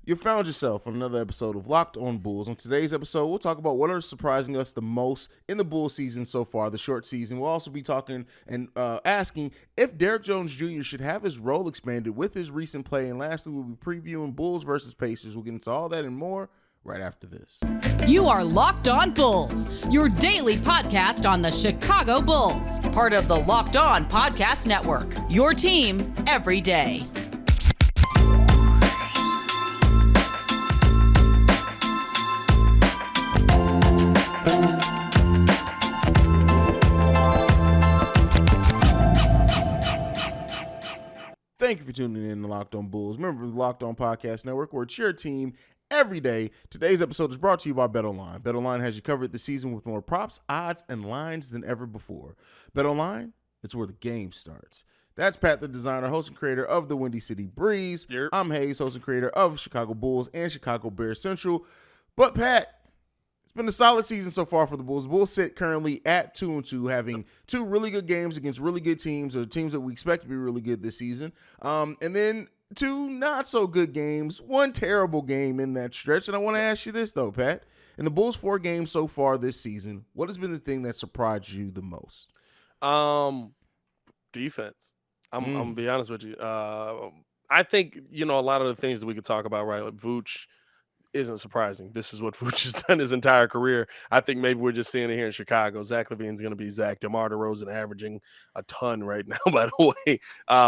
You found yourself on another episode of Locked On Bulls. On today's episode, we'll talk about what are surprising us the most in the Bulls season so far, the short season. We'll also be talking and asking if Derrick Jones Jr. should have his role expanded with his recent play. And lastly, we'll be previewing Bulls versus Pacers. We'll get into all that and more right after this. You are Locked On Bulls, your daily podcast on the Chicago Bulls, part of the Locked On Podcast Network, your team every day. Thank you for tuning in to Locked On Bulls. Remember the Locked On Podcast Network, where it's your team every day. Today's episode is brought to you by BetOnline. BetOnline has you covered this season with more props, odds, and lines than ever before. BetOnline, it's where the game starts. That's Pat the Designer, host and creator of the Windy City Breeze. Yep. I'm Haize, host and creator of Chicago Bulls and Chicago Bears Central. But Pat, it's been a solid season so far for the Bulls. The Bulls sit currently at 2-2, having two really good games against really good teams, or teams that we expect to be really good this season. And then two not so good games, one terrible game in that stretch. And I want to ask you this though, Pat. In the Bulls' 4 games so far this season, what has been the thing that surprised you the most? Defense. I'm gonna be honest with you. I think, a lot of the things that we could talk about, right? Like Vooch isn't surprising. This is what Vooch has done his entire career. I think maybe we're just seeing it here in Chicago. Zach LaVine's going to be Zach. DeMar DeRozan averaging a ton right now, by the way.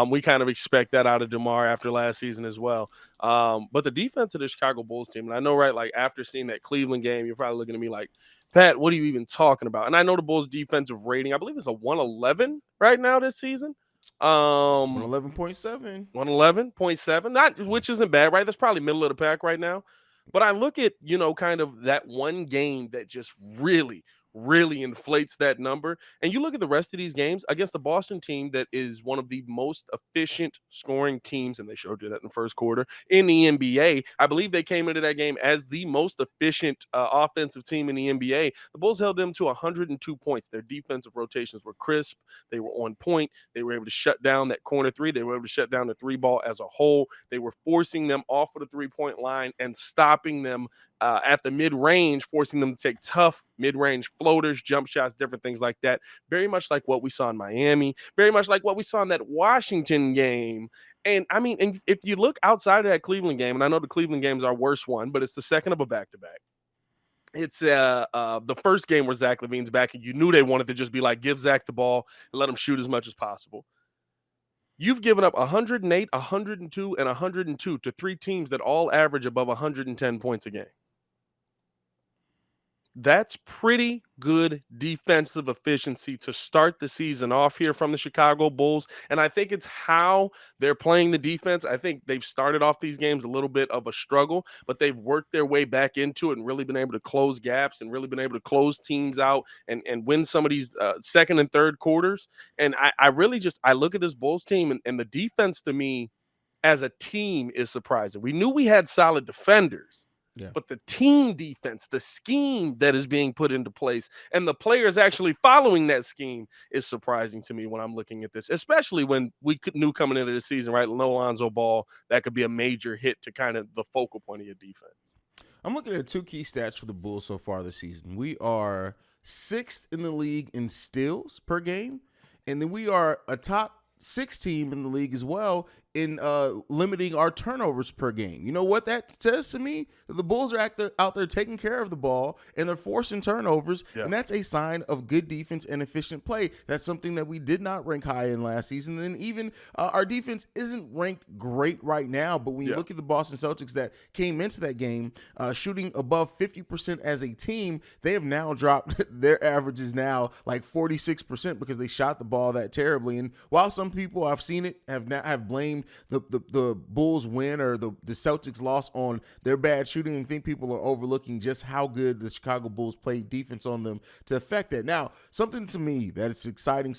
We kind of expect that out of DeMar after last season as well. But the defense of the Chicago Bulls team, and I know, right, like after seeing that Cleveland game, you're probably looking at me like, Pat, what are you even talking about? And I know the Bulls defensive rating, I believe it's a 111 right now this season. 111.7. 111.7, not which isn't bad, right? That's probably middle of the pack right now. But I look at, kind of that one game that just really, really inflates that number. And you look at the rest of these games against the Boston team that is one of the most efficient scoring teams, and they showed you that in the first quarter, in the NBA. I believe they came into that game as the most efficient offensive team in the NBA. The Bulls held them to 102 points. Their defensive rotations were crisp. They were on point. They were able to shut down that corner three. They were able to shut down the three ball as a whole. They were forcing them off of the three-point line and stopping them at the mid-range, forcing them to take tough mid-range floaters, jump shots, different things like that. Very much like what we saw in Miami, very much like what we saw in that Washington game. And I mean, and if you look outside of that Cleveland game, and I know the Cleveland game's our worst one, but it's the second of a back-to-back. It's the first game where Zach LaVine's back, and you knew they wanted to just be like, give Zach the ball and let him shoot as much as possible. You've given up 108, 102, and 102 to 3 teams that all average above 110 points a game. That's pretty good defensive efficiency to start the season off here from the Chicago Bulls. And I think it's how they're playing the defense. I think they've started off these games a little bit of a struggle, but they've worked their way back into it and really been able to close gaps and really been able to close teams out and win some of these second and third quarters. And I really I look at this Bulls team and the defense to me as a team is surprising. We knew we had solid defenders. Yeah. But the team defense, the scheme that is being put into place, and the players actually following that scheme is surprising to me when I'm looking at this, especially when we knew coming into the season, right? No Lonzo Ball, that could be a major hit to kind of the focal point of your defense. I'm looking at 2 key stats for the Bulls so far this season. We are 6th in the league in steals per game, and then we are a top 6 team in the league as well in limiting our turnovers per game. You know what that says to me? The Bulls are out there taking care of the ball, and they're forcing turnovers, and that's a sign of good defense and efficient play. That's something that we did not rank high in last season. And even our defense isn't ranked great right now, but when you look at the Boston Celtics that came into that game shooting above 50% as a team, they have now dropped their averages now like 46% because they shot the ball that terribly. And while some people I've seen it have blamed the Bulls win or the Celtics loss on their bad shooting, and think people are overlooking just how good the Chicago Bulls played defense on them to affect that. Now, something to me that is surprising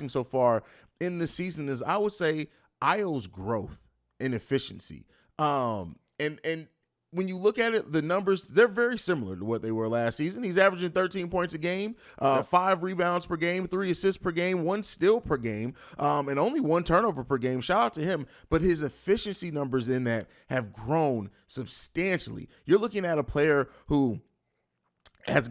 so far in this season is, I would say, Io's growth and efficiency. And when you look at it, the numbers, they're very similar to what they were last season. He's averaging 13 points a game, 5 rebounds per game, 3 assists per game, 1 steal per game, and only 1 turnover per game. Shout out to him. But his efficiency numbers in that have grown substantially. You're looking at a player who has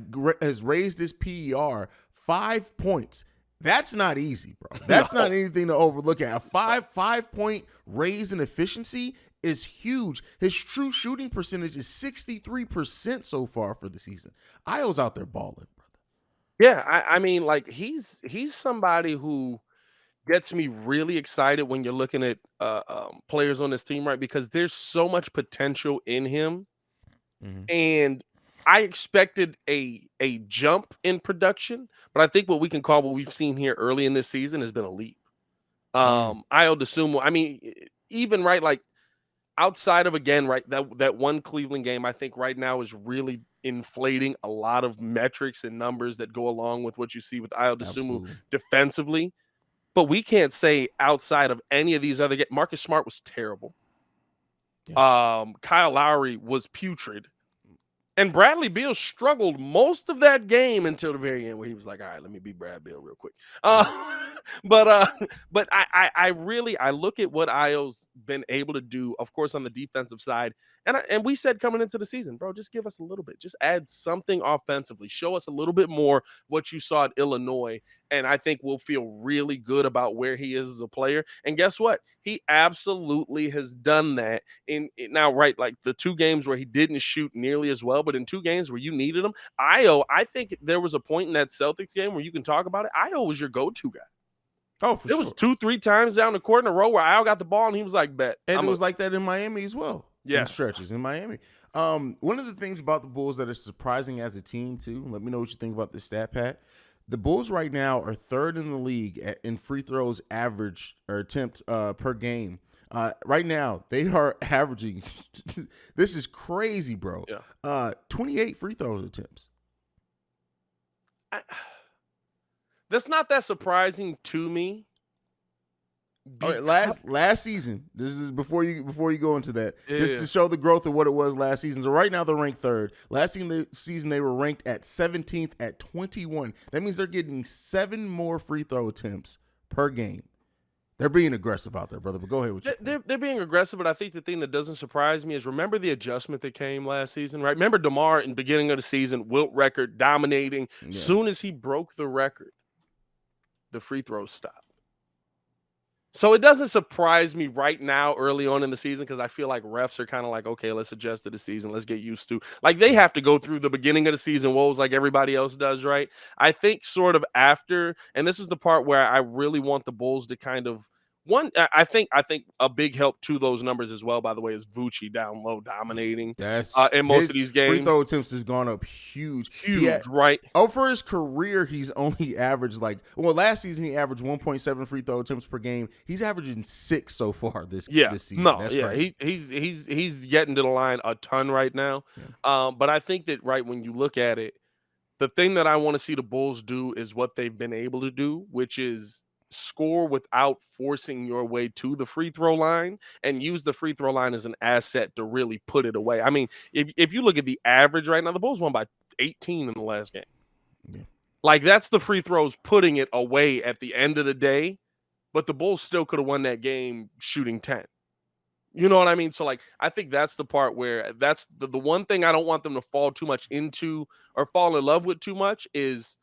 raised his PER 5 points. That's not easy, bro. That's not anything to overlook at. A 5-point raise in efficiency is huge. His true shooting percentage is 63% so far for the season. Io's out there balling, brother. Yeah, I mean, like he's somebody who gets me really excited when you're looking at players on this team, right? Because there's so much potential in him, and I expected a jump in production, but I think what we can call what we've seen here early in this season has been a leap. Ayo DeSumo, I mean, even right, like outside of again, right, that one Cleveland game, I think right now is really inflating a lot of metrics and numbers that go along with what you see with Ayo DeSumo defensively. But we can't say outside of any of these other games, Marcus Smart was terrible. Yeah. Kyle Lowry was putrid. And Bradley Beal struggled most of that game until the very end, where he was like, "All right, let me beat Brad Beal real quick." But I really look at what Ayo's been able to do, of course, on the defensive side, and we said coming into the season, bro, just give us a little bit, just add something offensively, show us a little bit more what you saw at Illinois, and I think we'll feel really good about where he is as a player. And guess what? He absolutely has done that. Now, right, like the 2 games where he didn't shoot nearly as well, but in 2 games where you needed him, Ayo, I think there was a point in that Celtics game where you can talk about it. Ayo was your go-to guy. Oh, for sure. It was 2-3 times down the court in a row where Ayo got the ball and he was like, "Bet." And it was like that in Miami as well. Yes. In stretches in Miami. One of the things about the Bulls that is surprising as a team too, let me know what you think about this stat, Pat. The Bulls right now are 3rd in the league in free throws average or attempt per game. Right now, they are averaging, this is crazy, bro. Yeah. 28 free throws attempts. That's not that surprising to me. All right, last season, this is before you go into that, just to show the growth of what it was last season. So right now they're ranked 3rd. Last season they were ranked at 17th at 21. That means they're getting 7 more free throw attempts per game. They're being aggressive out there, brother. But go ahead with you. They're being aggressive, but I think the thing that doesn't surprise me is remember the adjustment that came last season, right? Remember DeMar in the beginning of the season, wilt record, dominating. Yeah. Soon as he broke the record, the free throws stopped. So it doesn't surprise me right now early on in the season because I feel like refs are kind of like, okay, let's adjust to the season. Let's get used to. Like they have to go through the beginning of the season woes like everybody else does, right? I think sort of after, and this is the part where I really want the Bulls to kind of, I think a big help to those numbers as well, by the way, is Vucci down low dominating in most of these games. Free throw attempts has gone up huge, right? Over his career, he's only averaged last season he averaged 1.7 free throw attempts per game. He's averaging 6 so far this season. He's getting to the line a ton right now. Yeah. But I think that when you look at it, the thing that I want to see the Bulls do is what they've been able to do, which is score without forcing your way to the free throw line and use the free throw line as an asset to really put it away. I mean, if you look at the average right now, the Bulls won by 18 in the last game. Yeah. Like that's the free throws putting it away at the end of the day, but the Bulls still could have won that game shooting 10. You know what I mean? So I think that's the part where that's the one thing I don't want them to fall too much into or fall in love with too much is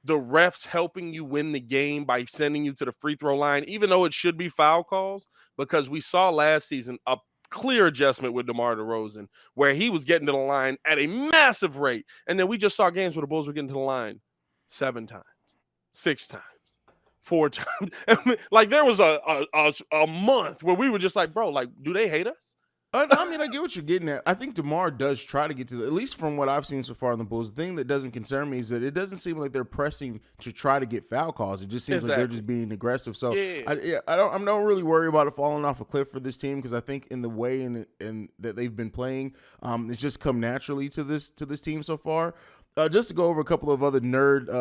the refs helping you win the game by sending you to the free throw line, even though it should be foul calls, because we saw last season a clear adjustment with DeMar DeRozan where he was getting to the line at a massive rate. And then we just saw games where the Bulls were getting to the line 7 times, 6 times, 4 times. Like there was a month where we were just like, bro, do they hate us? I mean, I get what you're getting at. I think DeMar does try to get to at least from what I've seen so far in the Bulls. The thing that doesn't concern me is that it doesn't seem like they're pressing to try to get foul calls. It just seems like they're just being aggressive. So I'm not really worried about it falling off a cliff for this team because I think in the way and that they've been playing, it's just come naturally to this team so far. Just to go over a couple of other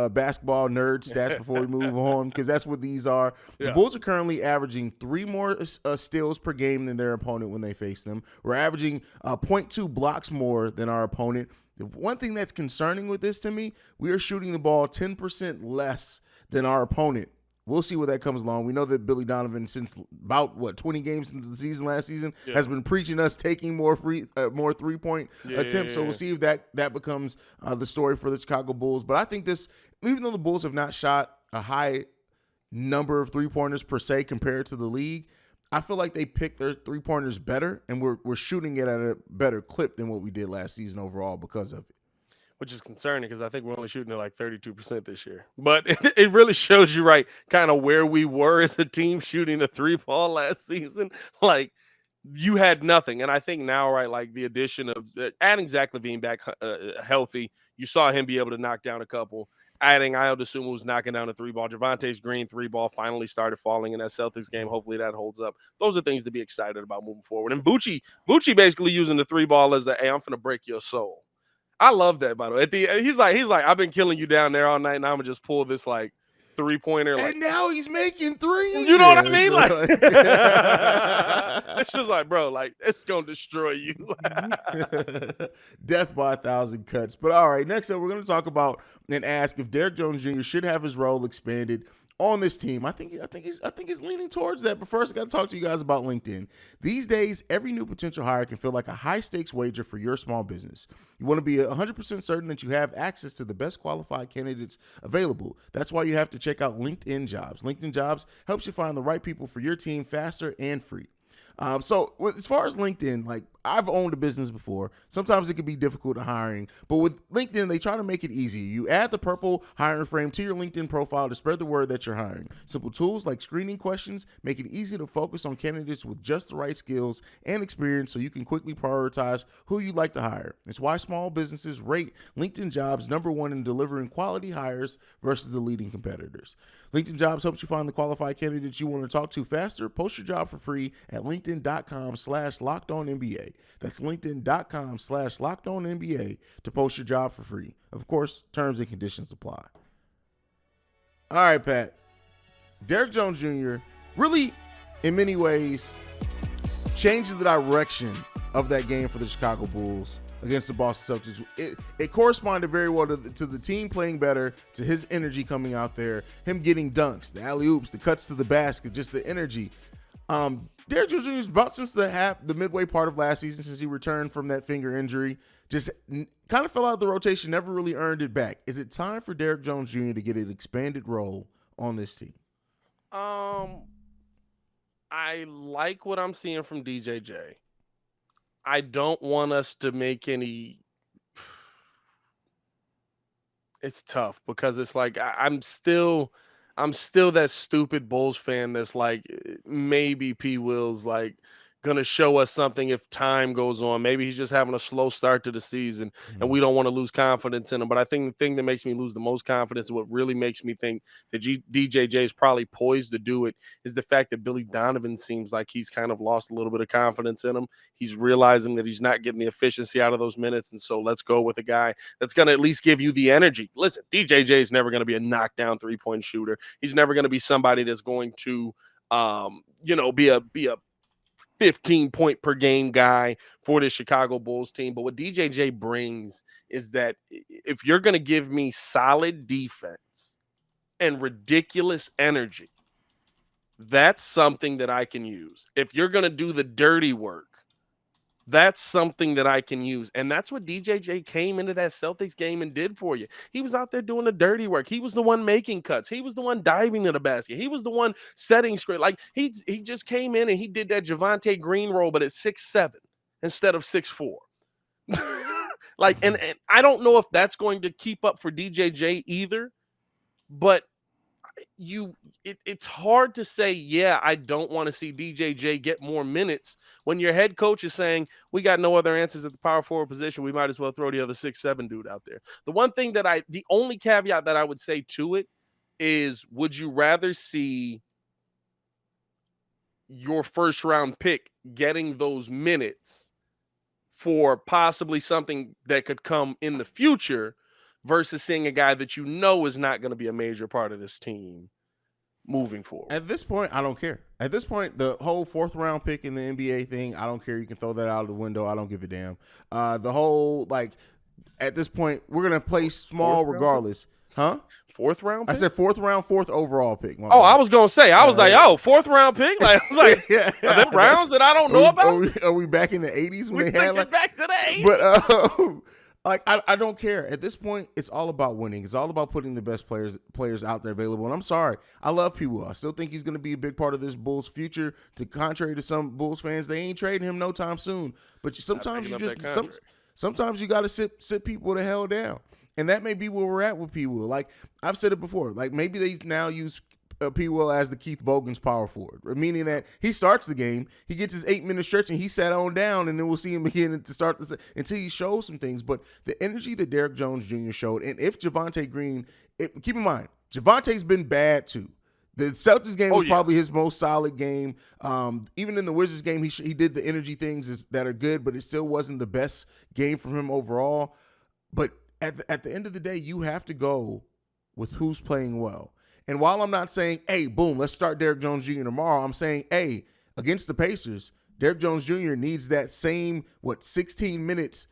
basketball nerd stats before we move on, because that's what these are. The Yeah. Bulls are currently averaging 3 more steals per game than their opponent when they face them. We're averaging 0.2 blocks more than our opponent. The one thing that's concerning with this to me, we are shooting the ball 10% less than our opponent. We'll see where that comes along. We know that Billy Donovan, since about 20 games into the season last season, has been preaching us taking more 3-point attempts. So we'll see if that becomes the story for the Chicago Bulls. But I think this, even though the Bulls have not shot a high number of 3-pointers per se compared to the league, I feel like they picked their 3-pointers better, and we're shooting it at a better clip than what we did last season overall because of it. Which is concerning because I think we're only shooting at like 32% this year. But it really shows you, right, kind of where we were as a team shooting the 3-ball last season. Like, you had nothing. And I think now, right, like the addition of adding Zach LaVine back healthy, you saw him be able to knock down a couple. Adding Ayo Dosunmu was knocking down a 3-ball. Javonte's Green 3-ball finally started falling in that Celtics game. Hopefully that holds up. Those are things to be excited about moving forward. And Bucci basically using the 3-ball as the, hey, I'm finna break your soul. I love that, by the way. He's like, I've been killing you down there all night, and I'm gonna just pull this like 3-pointer. Like, and now he's making threes. You know what I mean? Like, it's just like, bro, like it's gonna destroy you. Death by 1,000 cuts. But all right, next up, we're gonna talk about and ask if Derrick Jones Jr. should have his role expanded on this team. I think he's leaning towards that. But first, I got to talk to you guys about LinkedIn. These days, every new potential hire can feel like a high-stakes wager for your small business. You want to be 100% certain that you have access to the best qualified candidates available. That's why you have to check out LinkedIn Jobs. LinkedIn Jobs helps you find the right people for your team faster and free. So as far as LinkedIn, like I've owned a business before. Sometimes it can be difficult hiring, but with LinkedIn, they try to make it easy. You add the purple hiring frame to your LinkedIn profile to spread the word that you're hiring. Simple tools like screening questions make it easy to focus on candidates with just the right skills and experience so you can quickly prioritize who you'd like to hire. It's why small businesses rate LinkedIn Jobs #1 in delivering quality hires versus the leading competitors. LinkedIn Jobs helps you find the qualified candidates you want to talk to faster. Post your job for free at linkedin.com/lockedonnba. That's linkedin.com/lockedonnba to post your job for free. Of course, terms and conditions apply. All right, Pat. Derrick Jones Jr. really, in many ways, changed the direction of that game for the Chicago Bulls against the Boston Celtics. It corresponded very well to the team playing better, to his energy coming out there, him getting dunks, the alley-oops, the cuts to the basket, just the energy. Derrick Jones Jr. is about since the midway part of last season, since he returned from that finger injury, just kind of fell out of the rotation, never really earned it back. Is it time for Derrick Jones Jr. to get an expanded role on this team? I like what I'm seeing from DJJ. I don't want us to make any. It's tough because it's like I'm still that stupid Bulls fan that's like maybe P. Will's like gonna show us something if time goes on. Maybe he's just having a slow start to the season and we don't want to lose confidence in him. But I think the thing that makes me lose the most confidence and what really makes me think that DJJ is probably poised to do it is the fact that Billy Donovan seems like he's kind of lost a little bit of confidence in him. He's realizing that he's not getting the efficiency out of those minutes. And so let's go with a guy that's going to at least give you the energy. Listen, DJJ is never going to be a knockdown 3-point shooter. He's never going to be somebody that's going to, be a 15-point per game guy for the Chicago Bulls team. But what DJJ brings is that if you're going to give me solid defense and ridiculous energy, that's something that I can use. If you're going to do the dirty work, that's something that I can use. And that's what DJJ came into that Celtics game and did for you. He was out there doing the dirty work. He was the one making cuts. He was the one diving to the basket. He was the one setting screen. Like he just came in and he did that Javonte Green role, but at 6'7" instead of 6'4". Like, and I don't know if that's going to keep up for DJJ either, but it's hard to say, yeah, I don't want to see DJJ get more minutes when your head coach is saying we got no other answers at the power forward position. We might as well throw the other 6'7" dude out there. The only caveat that I would say to it is, would you rather see your first round pick getting those minutes for possibly something that could come in the future versus seeing a guy that you know is not going to be a major part of this team moving forward. At this point, I don't care. At this point, the whole 4th round pick in the NBA thing, I don't care. You can throw that out of the window. I don't give a damn. The whole, like, at this point, we're going to play small regardless. Huh? 4th round pick? I said 4th round, 4th overall pick. I was going to say, I was like, 4th round pick? Like, I was like, yeah. Are them rounds that I don't know about? Are we back in the 80s when we they had like back to the 80s? But like I don't care. At this point, it's all about winning. It's all about putting the best players out there available. And I'm sorry, I love P. Will. I still think he's going to be a big part of this Bulls future. Contrary to some Bulls fans, they ain't trading him no time soon. But sometimes you got to sit people the hell down. And that may be where we're at with P. Will. Like, I've said it before. Like, maybe they now use P. Will as the Keith Bogans power forward, meaning that he starts the game, he gets his 8-minute stretch, and he sat on down, and then we'll see him again to start until he shows some things. But the energy that Derrick Jones Jr. showed, and if Javonte Green, keep in mind, Javonte's been bad too. The Celtics game was probably his most solid game. Even in the Wizards game, he did the energy things that are good, but it still wasn't the best game from him overall. But at the end of the day, you have to go with who's playing well. And while I'm not saying, hey, boom, let's start Derrick Jones Jr. tomorrow, I'm saying, hey, against the Pacers, Derrick Jones Jr. needs that same 16 minutes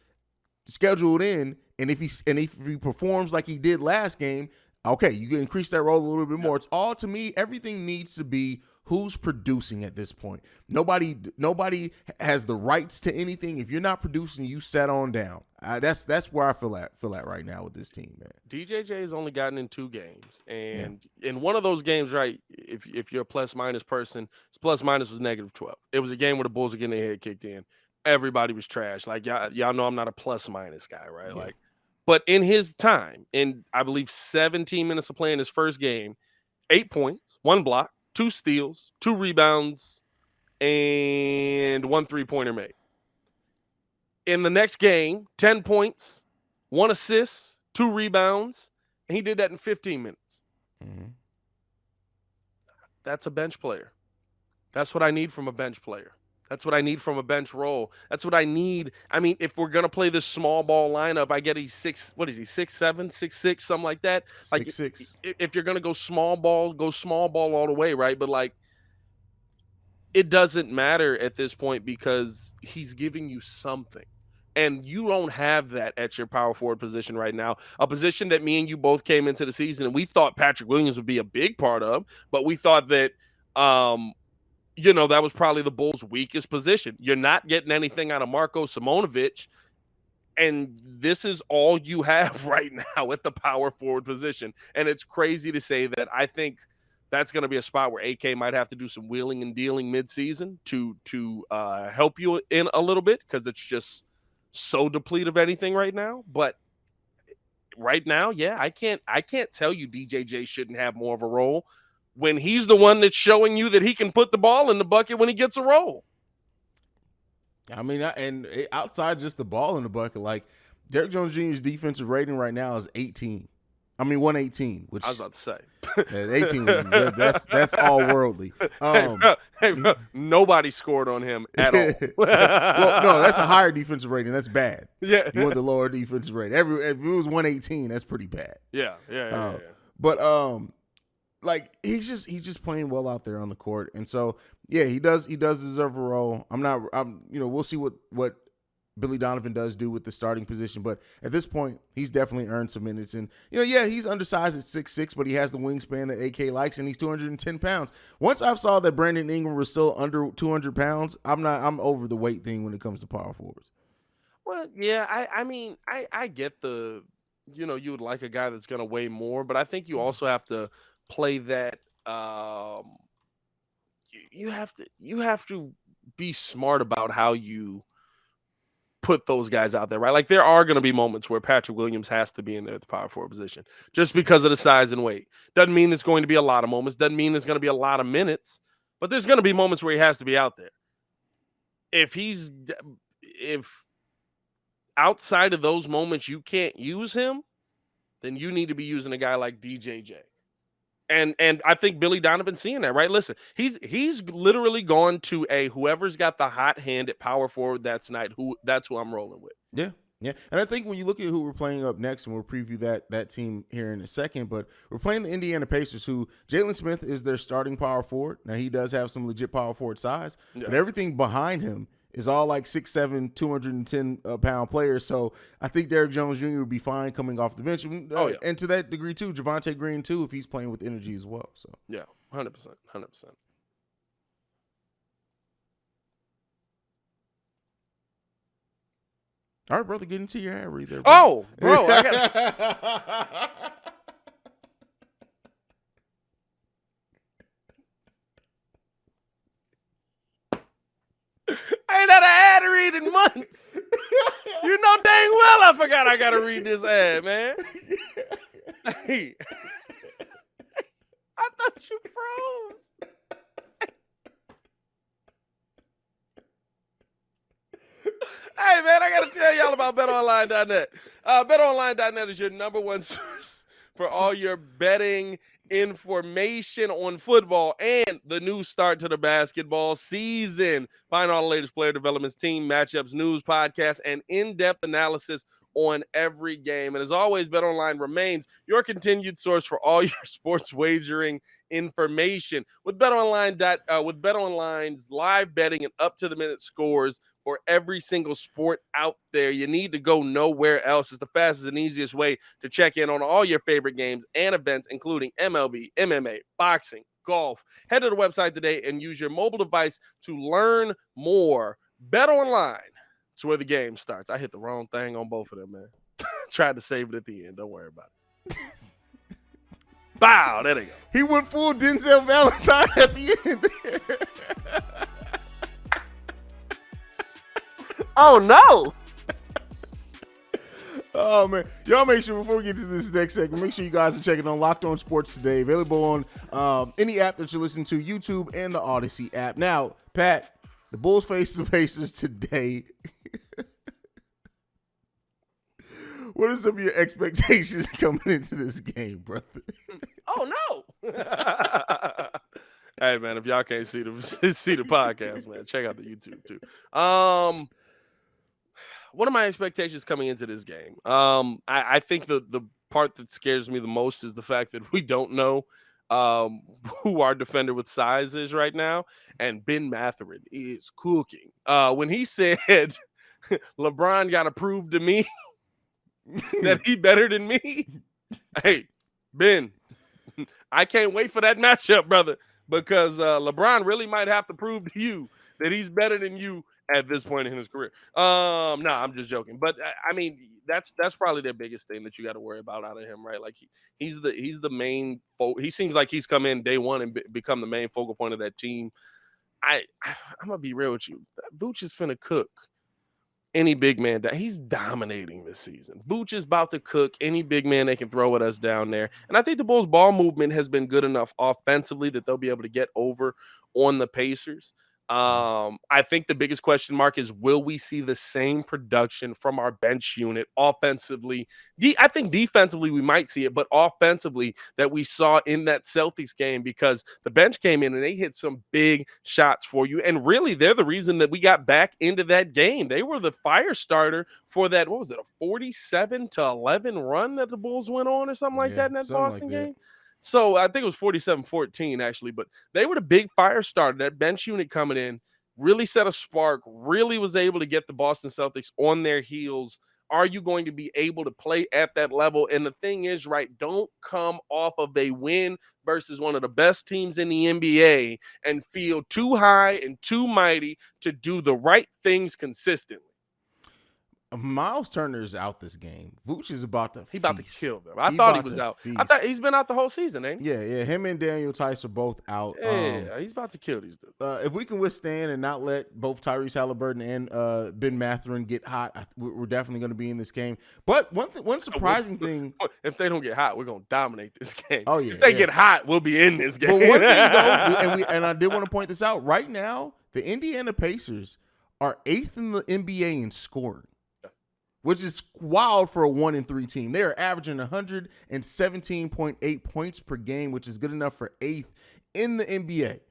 scheduled in, and if he performs like he did last game, okay, you can increase that role a little bit more. It's all, to me, everything needs to be who's producing at this point. Nobody has the rights to anything. If you're not producing, you set on down. That's where I feel at right now with this team, man. DJJ has only gotten in 2 games, and in one of those games, right, if you're a plus-minus person, his plus-minus was -12. It was a game where the Bulls were getting their head kicked in. Everybody was trash. Like, y'all know I'm not a plus-minus guy, right? Yeah. Like, but in his time, in I believe 17 minutes of playing his first game, 8 points, 1 block, 2 steals, 2 rebounds, and 1 3-pointer made. In the next game, 10 points, 1 assist, 2 rebounds, and he did that in 15 minutes. Mm-hmm. That's a bench player. That's what I need from a bench player. That's what I need from a bench role. That's what I need. I mean, if we're gonna play this small ball lineup, I get he's 6'7", 6'6", something like that. Like 6'6". If you're gonna go small ball all the way, right? But like, it doesn't matter at this point because he's giving you something. And you don't have that at your power forward position right now, a position that me and you both came into the season and we thought Patrick Williams would be a big part of, but we thought that, that was probably the Bulls' weakest position. You're not getting anything out of Marko Simonovic, and this is all you have right now at the power forward position. And it's crazy to say that I think that's going to be a spot where AK might have to do some wheeling and dealing midseason to help you in a little bit because it's just so depleted of anything right now. But right now, I can't tell you DJJ shouldn't have more of a role when he's the one that's showing you that he can put the ball in the bucket when he gets a roll. I mean, and outside just the ball in the bucket, like Derrick Jones Jr.'s defensive rating right now is 18. I mean, 118. Which I was about to say 18. That's all worldly. Hey, bro, nobody scored on him at all. Well, no, that's a higher defensive rating. That's bad. Yeah, you want the lower defensive rating. If it was 118, that's pretty bad. Yeah. But like he's just playing well out there on the court, and so he does deserve a role. We'll see what Billy Donovan does do with the starting position, but at this point, he's definitely earned some minutes. And he's undersized at 6'6", but he has the wingspan that AK likes, and he's 210 pounds. Once I saw that Brandon Ingram was still under 200 pounds, I'm over the weight thing when it comes to power forwards. Well, yeah, I get the, you would like a guy that's going to weigh more, but I think you also have to play that. You have to be smart about how you put those guys out there, right? Like there are going to be moments where Patrick Williams has to be in there at the power forward position just because of the size and weight. Doesn't mean there's going to be a lot of moments. Doesn't mean there's going to be a lot of minutes, but there's going to be moments where he has to be out there. If outside of those moments you can't use him, then you need to be using a guy like DJJ. And I think Billy Donovan's seeing that, right? Listen, he's literally gone to whoever's got the hot hand at power forward that's who I'm rolling with. Yeah. Yeah, and I think when you look at who we're playing up next, and we'll preview that team here in a second, but we're playing the Indiana Pacers, who Jalen Smith is their starting power forward. Now, he does have some legit power forward size, but everything behind him is all like 6'7", 210-pound players. So I think Derrick Jones Jr. would be fine coming off the bench. And to that degree, too, Javonte Green, too, if he's playing with energy as well. So yeah, 100%. All right, brother, get into your ad read there. Bro. Oh, bro, I got. I ain't had an ad to read in months. You know dang well I forgot I gotta read this ad, man. Hey, I thought you froze. Hey, man, I got to tell y'all about BetOnline.net. BetOnline.net is your number one source for all your betting information on football and the new start to the basketball season. Find all the latest player developments, team matchups, news, podcasts, and in-depth analysis on every game. And as always, BetOnline remains your continued source for all your sports wagering information. With BetOnline's live betting and up-to-the-minute scores for every single sport out there, you need to go nowhere else. It's the fastest and easiest way to check in on all your favorite games and events, including MLB, MMA, boxing, golf. Head to the website today and use your mobile device to learn more. BetOnline. It's where the game starts. I hit the wrong thing on both of them, man. Tried to save it at the end. Don't worry about it. Bow. There they go. He went full Denzel Valentine at the end. Oh, no. Oh, man. Y'all make sure, before we get to this next segment, make sure you guys are checking on Locked On Sports today. Available on any app that you listen to, YouTube and the Odyssey app. Now, Pat, the Bulls face the Pacers today. What are some of your expectations coming into this game, brother? Oh, no. Hey, man, if y'all can't see the podcast, man, check out the YouTube, too. What are my expectations coming into this game? I think the part that scares me the most is the fact that we don't know who our defender with size is right now. And Ben Mathurin is cooking. When he said LeBron got to prove to me that he better than me, hey, Ben, I can't wait for that matchup, brother, because LeBron really might have to prove to you that he's better than you at this point in his career. No, I'm just joking. But I mean, that's probably the biggest thing that you got to worry about out of him, right? Like he's the main. He seems like he's come in day one and become the main focal point of that team. I'm gonna be real with you. Vooch is finna cook any big man that he's dominating this season. Vooch is about to cook any big man they can throw at us down there. And I think the Bulls' ball movement has been good enough offensively that they'll be able to get over on the Pacers. I think the biggest question mark is, will we see the same production from our bench unit offensively? I think defensively we might see it, but offensively that we saw in that Celtics game, because the bench came in and they hit some big shots for you. And really, they're the reason that we got back into that game. They were the fire starter for that, what was it, a 47-11 run that the Bulls went on or something like that in that Boston game? So I think it was 47-14 actually, but they were the big fire starter. That bench unit coming in really set a spark, really was able to get the Boston Celtics on their heels. Are you going to be able to play at that level? And the thing is, right, don't come off of a win versus one of the best teams in the NBA and feel too high and too mighty to do the right things consistently. Miles Turner is out this game. Vooch is about to kill them. I thought he was out. I thought he's been out the whole season, ain't he? Yeah. Him and Daniel Tice are both out. Yeah, he's about to kill these dudes. If we can withstand and not let both Tyrese Halliburton and Ben Mathurin get hot, we're definitely going to be in this game. But one surprising thing, if they don't get hot, we're going to dominate this game. Oh yeah. If they get hot, we'll be in this game. But one thing though, and I did want to point this out. Right now, the Indiana Pacers are 8th in the NBA in scoring, which is wild for a 1-3 team. They are averaging 117.8 points per game, which is good enough for 8th in the NBA.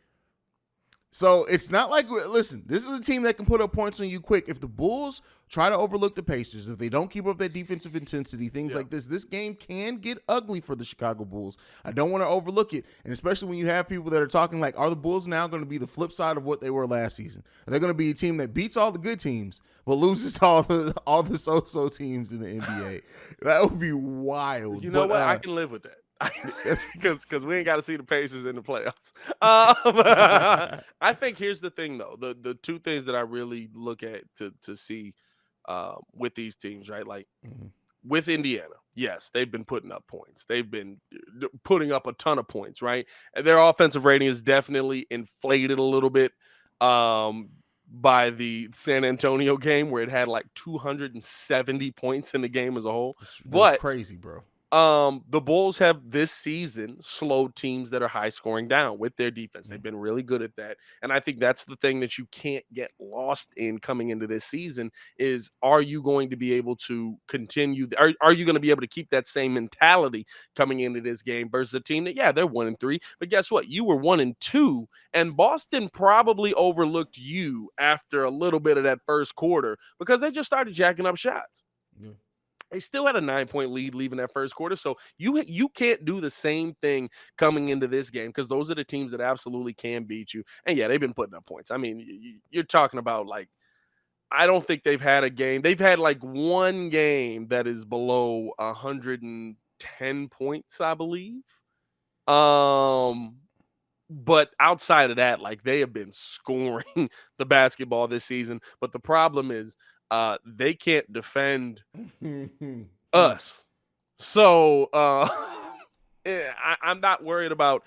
So it's not like, listen, this is a team that can put up points on you quick. If the Bulls try to overlook the Pacers, if they don't keep up that defensive intensity, things like this game can get ugly for the Chicago Bulls. I don't want to overlook it. And especially when you have people that are talking like, are the Bulls now going to be the flip side of what they were last season? Are they going to be a team that beats all the good teams but loses all the so-so teams in the NBA? That would be wild. You know what? I can live with that. Because we ain't got to see the Pacers in the playoffs. I think here's the thing, though. The two things that I really look at to see with these teams, right? Like with Indiana, yes, they've been putting up points. They've been putting up a ton of points, right? And their offensive rating is definitely inflated a little bit by the San Antonio game where it had like 270 points in the game as a whole. That's crazy, bro. The Bulls have this season slowed teams that are high scoring down with their defense. They've been really good at that. And I think that's the thing that you can't get lost in coming into this season is, are you going to be able to continue? Are you going to be able to keep that same mentality coming into this game versus a team that, yeah, they're 1-3, but guess what? You were 1-2 and Boston probably overlooked you after a little bit of that first quarter because they just started jacking up shots. Yeah. They still had a 9-point lead leaving that first quarter. So you can't do the same thing coming into this game because those are the teams that absolutely can beat you. And, yeah, they've been putting up points. I mean, you're talking about, like, I don't think they've had a game. They've had, like, one game that is below 110 points, I believe. But outside of that, like, they have been scoring the basketball this season. But the problem is, they can't defend us. So I'm not worried about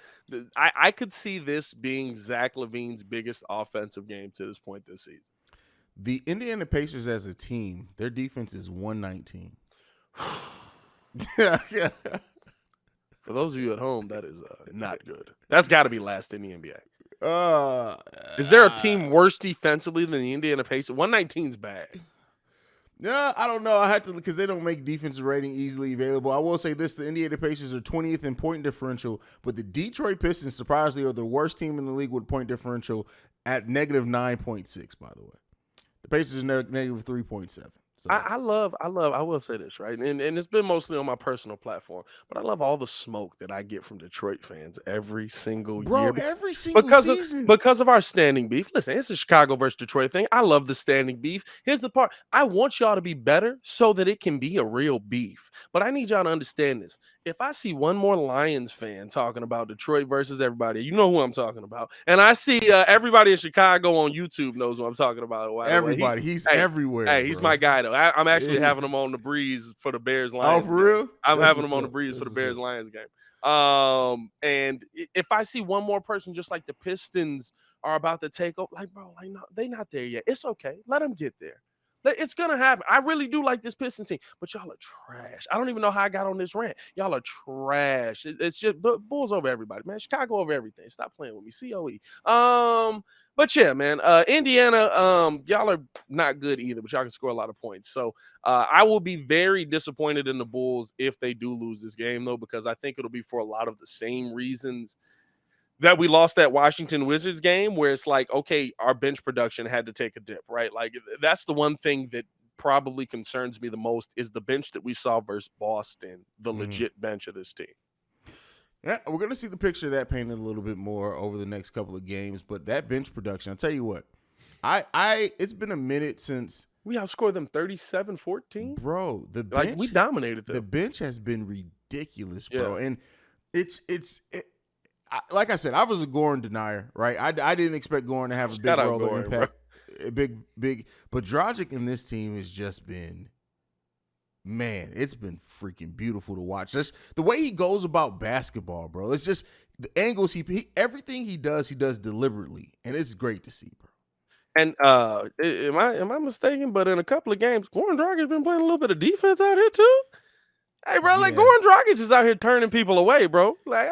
I could see this being Zach LaVine's biggest offensive game to this point this season. The Indiana Pacers as a team, their defense is 119. For those of you at home, that is not good. That's got to be last in the NBA. Is there a team worse defensively than the Indiana Pacers? 119's bad. Yeah, I don't know. I had to, because they don't make defensive rating easily available. I will say this: the Indiana Pacers are 20th in point differential, but the Detroit Pistons surprisingly are the worst team in the league with point differential at negative 9.6. By the way, the Pacers are negative 3.7. So. I will say this, right? And it's been mostly on my personal platform, but I love all the smoke that I get from Detroit fans every single year. Every single season. Because of our standing beef. Listen, it's a Chicago versus Detroit thing. I love the standing beef. Here's the part. I want y'all to be better so that it can be a real beef. But I need y'all to understand this. If I see one more Lions fan talking about Detroit versus everybody, you know who I'm talking about. And I see everybody in Chicago on YouTube knows what I'm talking about. Everybody. He's everywhere. Hey, he's my guy, though. I'm actually having him on the breeze for the Bears-Lions. Oh, for real? Game. I'm having him on the breeze for the Bears-Lions game. And if I see one more person just like the Pistons are about to take over, like, bro, like, no, they not there yet. It's okay. Let them get there. It's going to happen. I really do like this Pistons team, but y'all are trash. I don't even know how I got on this rant. Y'all are trash. It's just Bulls over everybody, man. Chicago over everything. Stop playing with me. COE. But yeah, man, Indiana, y'all are not good either, but y'all can score a lot of points. So I will be very disappointed in the Bulls if they do lose this game, though, because I think it'll be for a lot of the same reasons that we lost that Washington Wizards game, where it's like, okay, our bench production had to take a dip, right? Like, that's the one thing that probably concerns me the most is the bench that we saw versus Boston, the legit bench of this team. Yeah, we're going to see the picture of that painted a little bit more over the next couple of games, but that bench production, I'll tell you what, it's been a minute since we outscored them 37-14. Bro, the bench, we dominated them. The bench has been ridiculous, bro. Yeah. And it's like I said, I was a Goran denier, right? I didn't expect Goran to have a big role of impact, big. But Dragic in this team has just been, man, it's been freaking beautiful to watch. Just the way he goes about basketball, bro. It's just the angles everything he does deliberately, and it's great to see, bro. And am I mistaken? But in a couple of games, Goran Dragic has been playing a little bit of defense out here too. Hey, bro, like Goran Dragic is out here turning people away, bro. Like,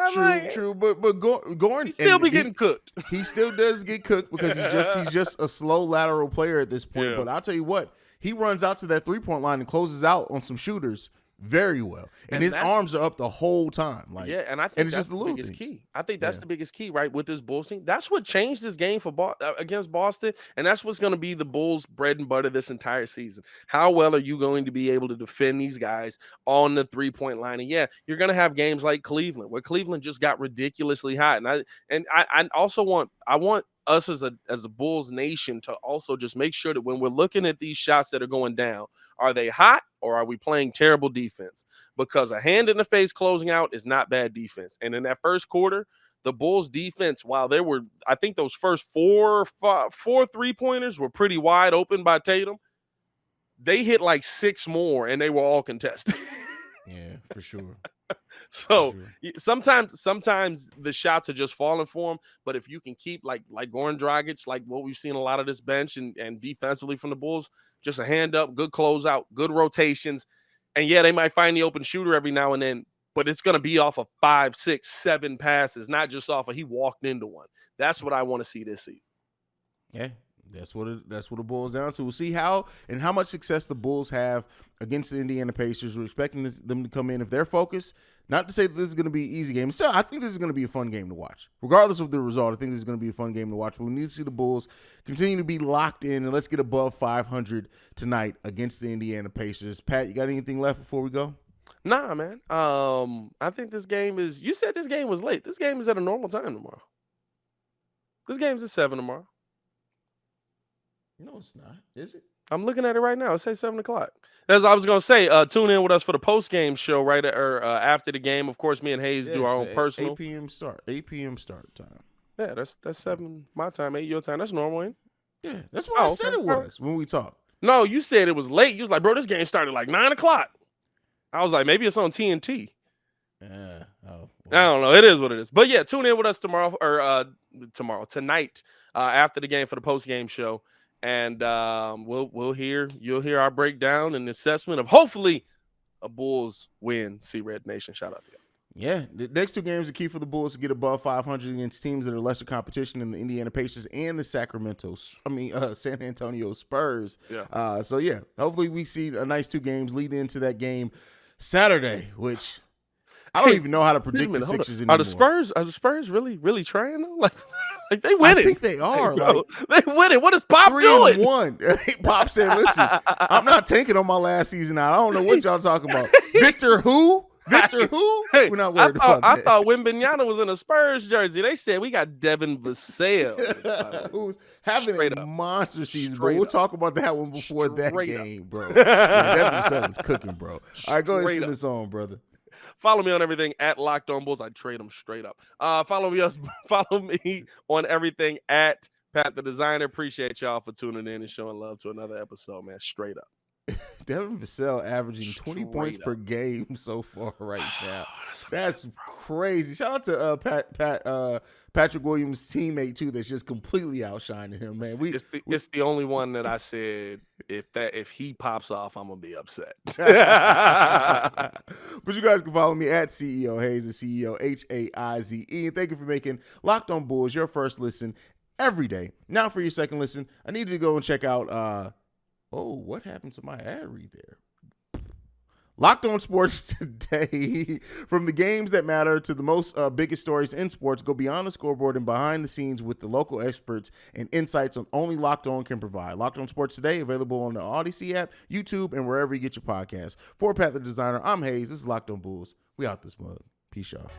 true, but Goran he still be getting cooked. He still does get cooked because he's just a slow lateral player at this point. Yeah. But I'll tell you what, he runs out to that 3-point line and closes out on some shooters. very well, and his arms are up the whole time. Like, yeah, and I think and it's that's just the the little biggest things. key. I think that's the biggest key, right, with this Bulls team. That's what changed this game for against Boston, and that's what's going to be the Bulls' bread and butter this entire season. How well are you going to be able to defend these guys on the three-point line? And yeah, you're going to have games like Cleveland, where Cleveland just got ridiculously hot, and I also want us as a Bulls nation to also just make sure that when we're looking at these shots that are going down, are they hot or are we playing terrible defense? Because a hand in the face closing out is not bad defense. And in that first quarter, the Bulls defense, while there were, I think those first four 3-pointers were pretty wide open by Tatum, they hit like 6 more and they were all contested. Yeah, for sure. So sometimes the shots are just falling for him. But if you can keep like Goran Dragic, like what we've seen a lot of this bench and defensively from the Bulls, just a hand up, good closeout, good rotations. And yeah, they might find the open shooter every now and then, but it's going to be off of 5, 6, 7 passes, not just off of he walked into one. That's what I want to see this season. Yeah. That's what it boils down to. We'll see how much success the Bulls have against the Indiana Pacers. We're expecting them to come in if they're focused. Not to say that this is going to be an easy game. So I think this is going to be a fun game to watch. Regardless of the result, I think this is going to be a fun game to watch. But we need to see the Bulls continue to be locked in, and let's get above 500 tonight against the Indiana Pacers. Pat, you got anything left before we go? Nah, man. I think this game is – you said this game was late. This game is at a normal time tomorrow. This game's at 7 tomorrow. No, it's not. Is it? I'm looking at it right now. It says 7 o'clock. As I was going to say, tune in with us for the post-game show right after the game. Of course, me and Haize do our own personal. 8 p.m. start. 8 p.m. start time. Yeah, that's 7 my time, 8 your time. That's normal, ain't it? Yeah, that's what I said it was when we talked. No, you said it was late. You was like, bro, this game started like 9 o'clock. I was like, maybe it's on TNT. Well. I don't know. It is what it is. But yeah, tune in with us tonight, after the game for the post-game show. And you'll hear our breakdown and assessment of hopefully a Bulls win. See Red Nation. Shout out to you. Yeah, the next 2 games are key for the Bulls to get above 500 against teams that are lesser competition than the Indiana Pacers and the San Antonio Spurs. Yeah. So yeah, hopefully we see a nice 2 games leading into that game Saturday, which I don't even know how to predict the Sixers anymore. Are the Spurs really trying though? Like they win it. I think they are. They win it. What is Pop doing? 3-1. Pop said, "Listen, I'm not tanking on my last season. I don't know what y'all talking about. Victor who? Hey, we're not worried about that." I thought Wembanyama was in a Spurs jersey. They said we got Devin Vassell, who's having a monster season. But we'll talk about that one before that game, bro. Yeah, Devin Vassell is cooking, bro. All right, go ahead and send this on, brother. Follow me on everything at Locked On Bulls. I trade them straight up. Follow me on everything at Pat The Designer. Appreciate y'all for tuning in and showing love to another episode, man. Straight up. Devin Vassell averaging 20 points per game so far right now. That's crazy. Shout out to Patrick Williams' teammate too. That's just completely outshining him, man. It's the only one that I said if he pops off, I'm gonna be upset. But you guys can follow me at CEO Haize, the CEO Haize. And thank you for making Locked On Bulls your first listen every day. Now for your second listen, I need you to go and check out. What happened to my ad read there? Locked On Sports Today. From the games that matter to the most biggest stories in sports, go beyond the scoreboard and behind the scenes with the local experts and insights on only Locked On can provide. Locked On Sports Today, available on the Odyssey app, YouTube, and wherever you get your podcasts. For Pat The Designer, I'm Haize. This is Locked On Bulls. We out this mug. Peace, y'all.